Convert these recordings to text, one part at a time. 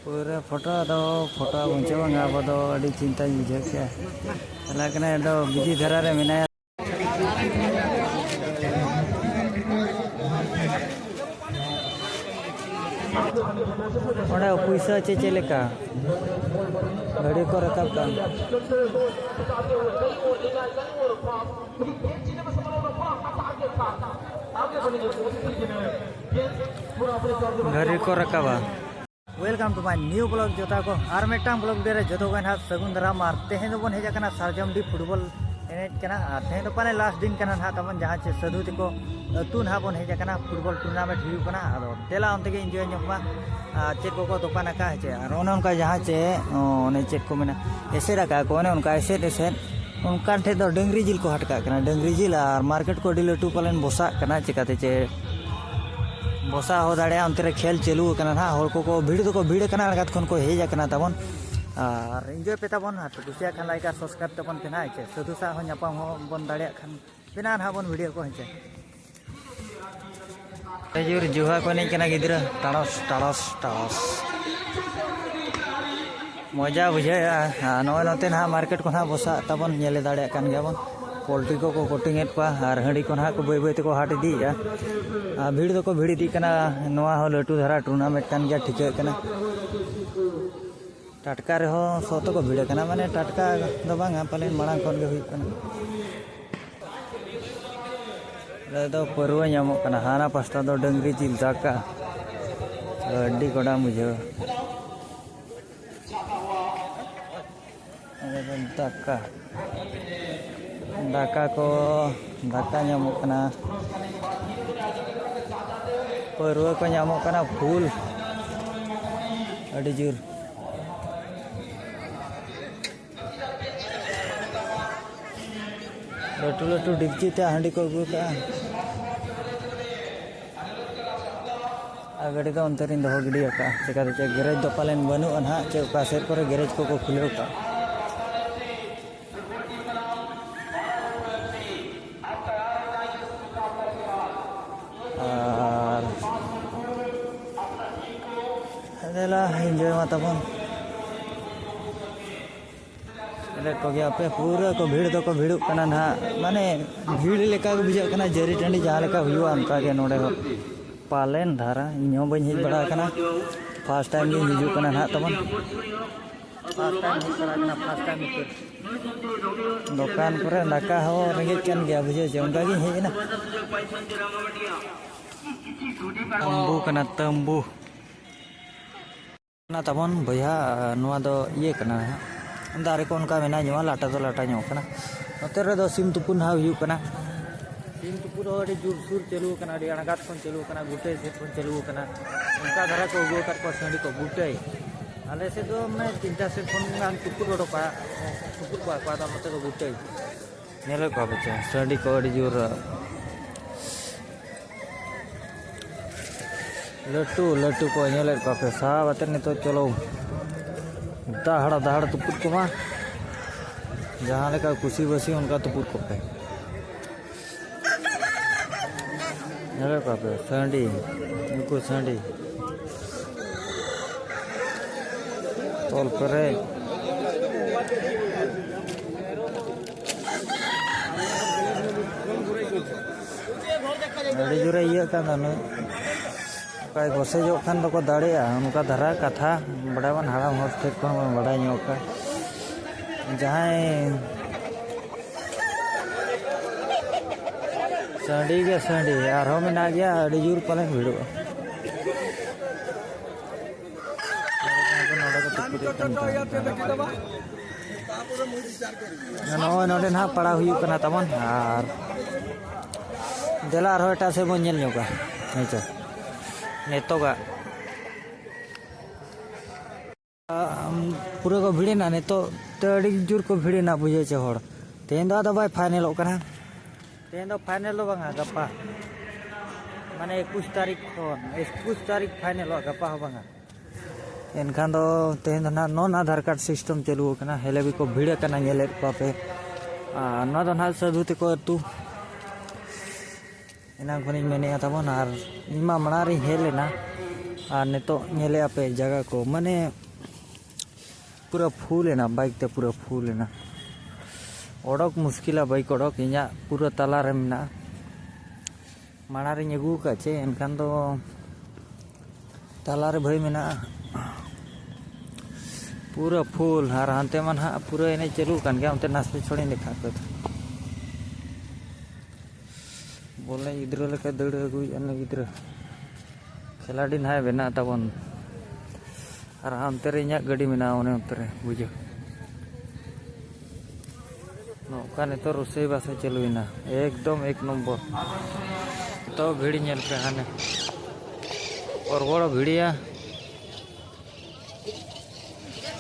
पूरा फोटो मुझे अब चिंता बुझे के बिजी धारा रे मेना पैसा चेका गाड़ी को रखा गाड़ी को रखा welcome to my new blog जोता को और मेटांग ब्लॉग दे जो ना सगुन दाराम और तेहें बन हेजना सारजमडी फुटबॉल एनेजना और तेहें पाने लास्ट दिन का ना तब जहाँ चे साधु तक अतु ना बन हेजना फुटबॉल टूर्नामेंट हुआ तेला उनते एंजॉय नमा चेक को दुकान का है और उनका जहाँ चे चेक को मेना एसेरा को उनका एसेद एसेद उनका ठे तो डंगरी जिल को हटका डंगरी जिल और मार्केट को डी लटू पालन बसा चिकाते चे बसा हो दाड़े अंतरे खेल चालू ना हर को भीड़ तो भीड़ अड़गात खन को हेजना तबन और एंजॉय पे तबन कुसिया खान लाइक सब्सक्राइब तबन पे ना चे साधु सा नापाम बन दाड़ा खान पेना ना बन वीडियो को हेचे जोर जुहा को नहीं गिद्रा टाड़स टाड़स टाड़स मजा बुझे नए नोते ना मार्केट को ना बसा तबन नेले दाड़ा कान गयाबन पोल्ट्री को कोटिंग और हाँड़ी को ना को बै बै तक हाट इदी भीड़ तो को भीड़ इदी लटू धारा टूर्नामेंट कान गया ठिका टाटका रहो सो तो को भीड़ माने टाटका दो बांगा पाले मांग खन गे हुई परवा नामों हाना पास्ता दो डंगरी जिल दाका अड्डी कोड़ा मुझे दाका दाका को दाका नामों परवा को नामों फूल अड्डी जोर लटू लटू डिगची ते हाँडी को अगू का गाड़ी तो अंतर दो गिडी चिका गैरेज दो पालन बनू ना चे सेर को गैरेज को खुले एंजॉय मा तबन को पे पूरा को भीड़ तो को भीड़ ना माने भीड़ लेका बुझा जरी टाँडी जहाँ लेका हुआ उनका नोड़े पालेन धारा इन बी हज बड़ा फास्ट टाइम हिजुना ना तबन फास्ट टाइम दुकान पर दाका हो रेंगे गया बुझे उनका हजना तंबू तंबू तबन बया ये दारे को उनका मेना लाटा तो लाटा नोते सिम तुपुन हाँ हुआ सिम तुपुर जोर सुर चालू अड़गात खन चालू गुटे सेट खन चालू उनका धारा को अगू साड़ी को गुटे आले से तो मैं 3 सेट खन तुपुर उडोका तुपुर को नोते को गुटे नेले को बच्चा साड़ी को जोर लटू लटू को नेले को पे साब तो चलो दहाड़ दहाड़ तुपुर को मा जहाँ लेका कुसी बसी उनका तुपुर को पे सांडी उनको सांडी तोल करे अड़ी जोरे ये बसे जो खान को दाड़े उनका धारा कथा बड़ा बन हाड़ाम हर ठेक को बड़ा जहाँ सांडी के सांडी और मेना गया अड़ी जोर पाले भीड़ नोडे ना पड़ा हुआ तबन और देला एटा से बन नेलगा हेचो नेतोगा पूरा को भीड़ना नेतो तो अड़ी जोर को भीड़ना बुझे हर तेन दो बै फाइनल तेन दो फाइनल गपा माने 21 तारीख फाइनल गपा बांगा एनखान दो तेन ना नॉन आधार कार्ड सिस्टम चालू हेले भी को भीड़ पे ना साधु तक तू एना खनिज मेने तबन और इमा मनारी हेलेना और नितो नेले पे जगह को माने पूरा फूल है ना बाइक ते पूरा फूल है ना ओडक मुश्किल बाइक ओडक इना पूरा तला रे मेना मनारी अगू का चे एनखान दो तला रे भाई मेना पूरा फूल और हानते मन हाँ पूरा एने चलू कान गया उनते नास्ते छोड़ी देखा कर बोले गिद्रा लेके दौड़ अगू गिद्रा खिलाड़ी ना बेना तबन और हानते रे इना गाड़ी मेना उन्हें उनते बुझे नौका ने तो रोसई बासे चलुना एकदम 1 नंबर तो भीड़ नेल पे हाने और बड़ भीड़िया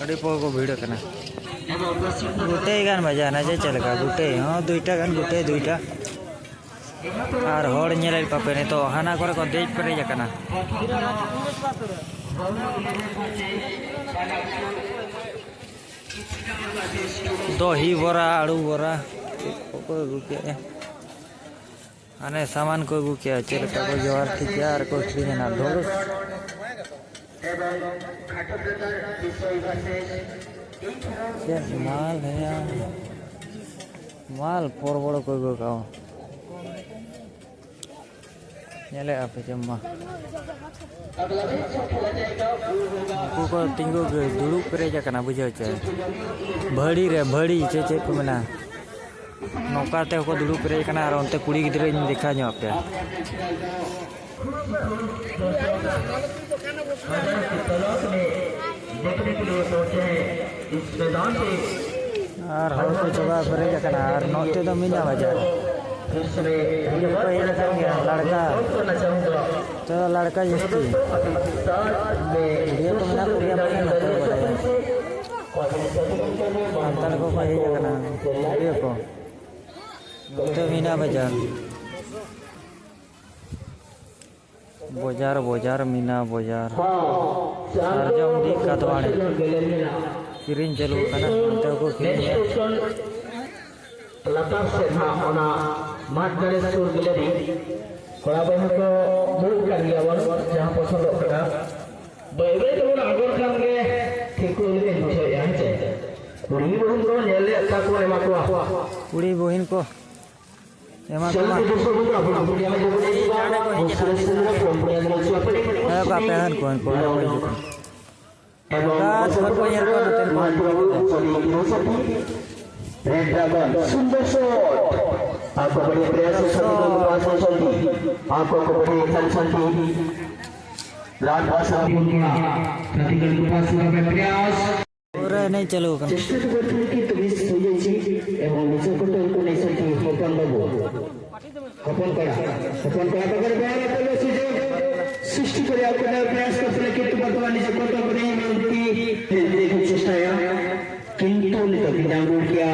अड़ी पो को भीड़ कना गुटे गान मजा ना जे चलगा गुटे हां दुईटा गान गुटे दुईटा और होड़ नेल पापे ने तो हाना करे को देज परे जकना दही बोरा आड़ू बोरा को गुके आने सामान को गुके चल का को जवार ठीक यार को ठीक ना ढोल माल है यार माल पोर बड़ को गुकाओ नेले आपे जम्मा को तिंगो दुड़ू पेरे जकना बुझे चे भड़ी रे भड़ी चे चे को मना नौकाते को दुड़ू पेरे कना और उनते कुड़ी गिद्रे देखा जो पे और हर को जगह पेरे जकना और नौते तो मीना बाजार लड़का तो लड़का जस्ती वीडियो तो मेरा पूरा अंतर को कही जगना वीडियो को तो मीना बाजार बाजार बाजार मीना बाजार सरजम दी कतवाड़े किरिन चलू कना अंतर को Kiren latar setha ona mat gare sur gileri kora bahu ko mul kan dia wan jahan posondok kada bai bai to na agor kan ge thiku ni bosho ya che kuri bohin ko nele ka ko ema ko kuri bohin ko ema ko ma ayo ka pehan ko ka thor ko yer ko ten ko Red Dragon, Sundar Shot. Aku beri berhasil satu kuasa Santi. Aku beri ikan Santi. Lawan kuasa dunia. Ketika kuasa berhasil. Orang ni calo kan. Justru betul kita bisa jadi. Emang bisa kita ikut Santi. Kapan babu? Kapan kaya? Kapan kaya? Agar bayar kalau sudah sৃষ্টি করে আপনার প্রয়াস করতে কিন্তু বর্তমানে যে কত করে মন্ত্রী দেখুন চেষ্টা কিন্তু lebih dahulu dia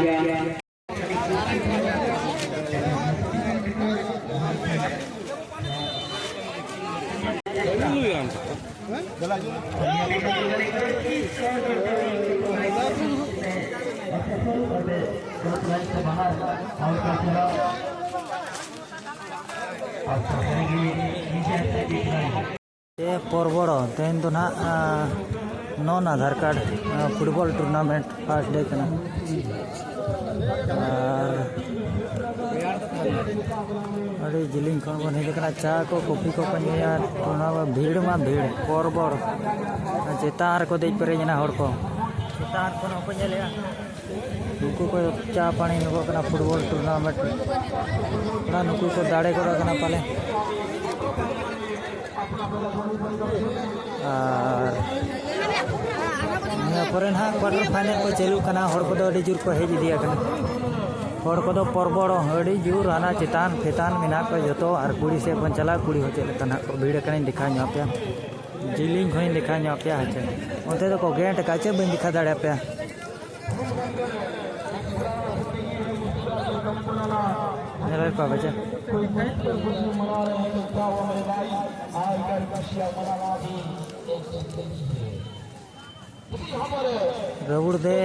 ये पोरबड़ तेन तो ना non Aadhaar card football tournament first day कना अरे जिलिंग खन बन हेकना चा को कॉफी को पनिया टूर्नामेंट भीड़ मा भीड़ पोरबड़ चेतार को देज परे जना हड़ को चेतार को न को नेले नुकु को चा पानी नुको कना फुटबॉल टूर्नामेंट ना नुकु को दाड़े को कना पाले और परे ना क्वार्टर फाइनल को चलू करना हड़ को जोर को हेज इदिया हड़ को पोरबड़ अड़ी जोर हाना चेतान फेतान मेना को जो और कुड़ी से बन चला कुड़ी हो चलता ना भीड़ कहीं देखा पे जिलिंग खो देखा पे हे उनते तो को गेंट काचे बन देखा दाड़ा पे बच्चा रबुड़ दे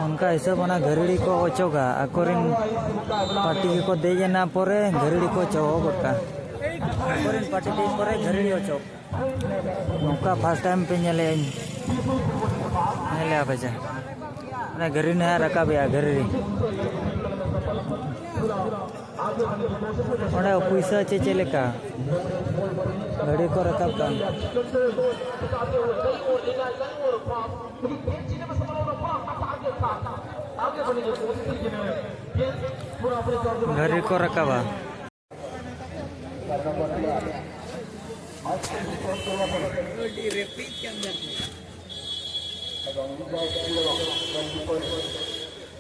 उनका हिसाब बना घरड़ी को ओचोगा अकोरिन पार्टी को दे ना परे घरड़ी को चौका अकोरिन पार्टी दे परे घरड़ी ओचो नौका फर्स्ट टाइम पे नेले नेले बजा ना घरड़ी ना रखा भी घरड़ी ओने पैसा चेले का घड़ी को रखा का घड़ी को रखा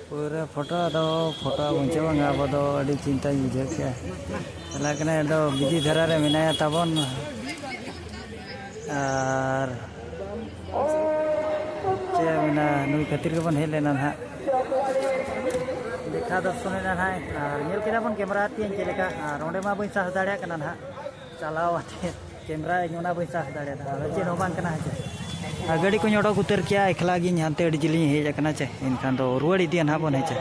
पूरा फोटो मुझे अब चिंता बुझे चलना बिजी धारा रे मेनाया तबन और चे मेना नुई खातिर के बन हेलेना ना देखा दर्शन ना और नेल केना बन कैमरा तीन चलेका और ओंडे मा बई साहस दाड़िया कना ना चलाव आते कैमरा इनोना बई साहस दाड़िया और चे नो बांग कना है गाड़ी को ओडक उतर किया एकला गी हानते अड़ी जिली हेज कना चे इनखान दो रुवाड़ी दिया ना बन है चे।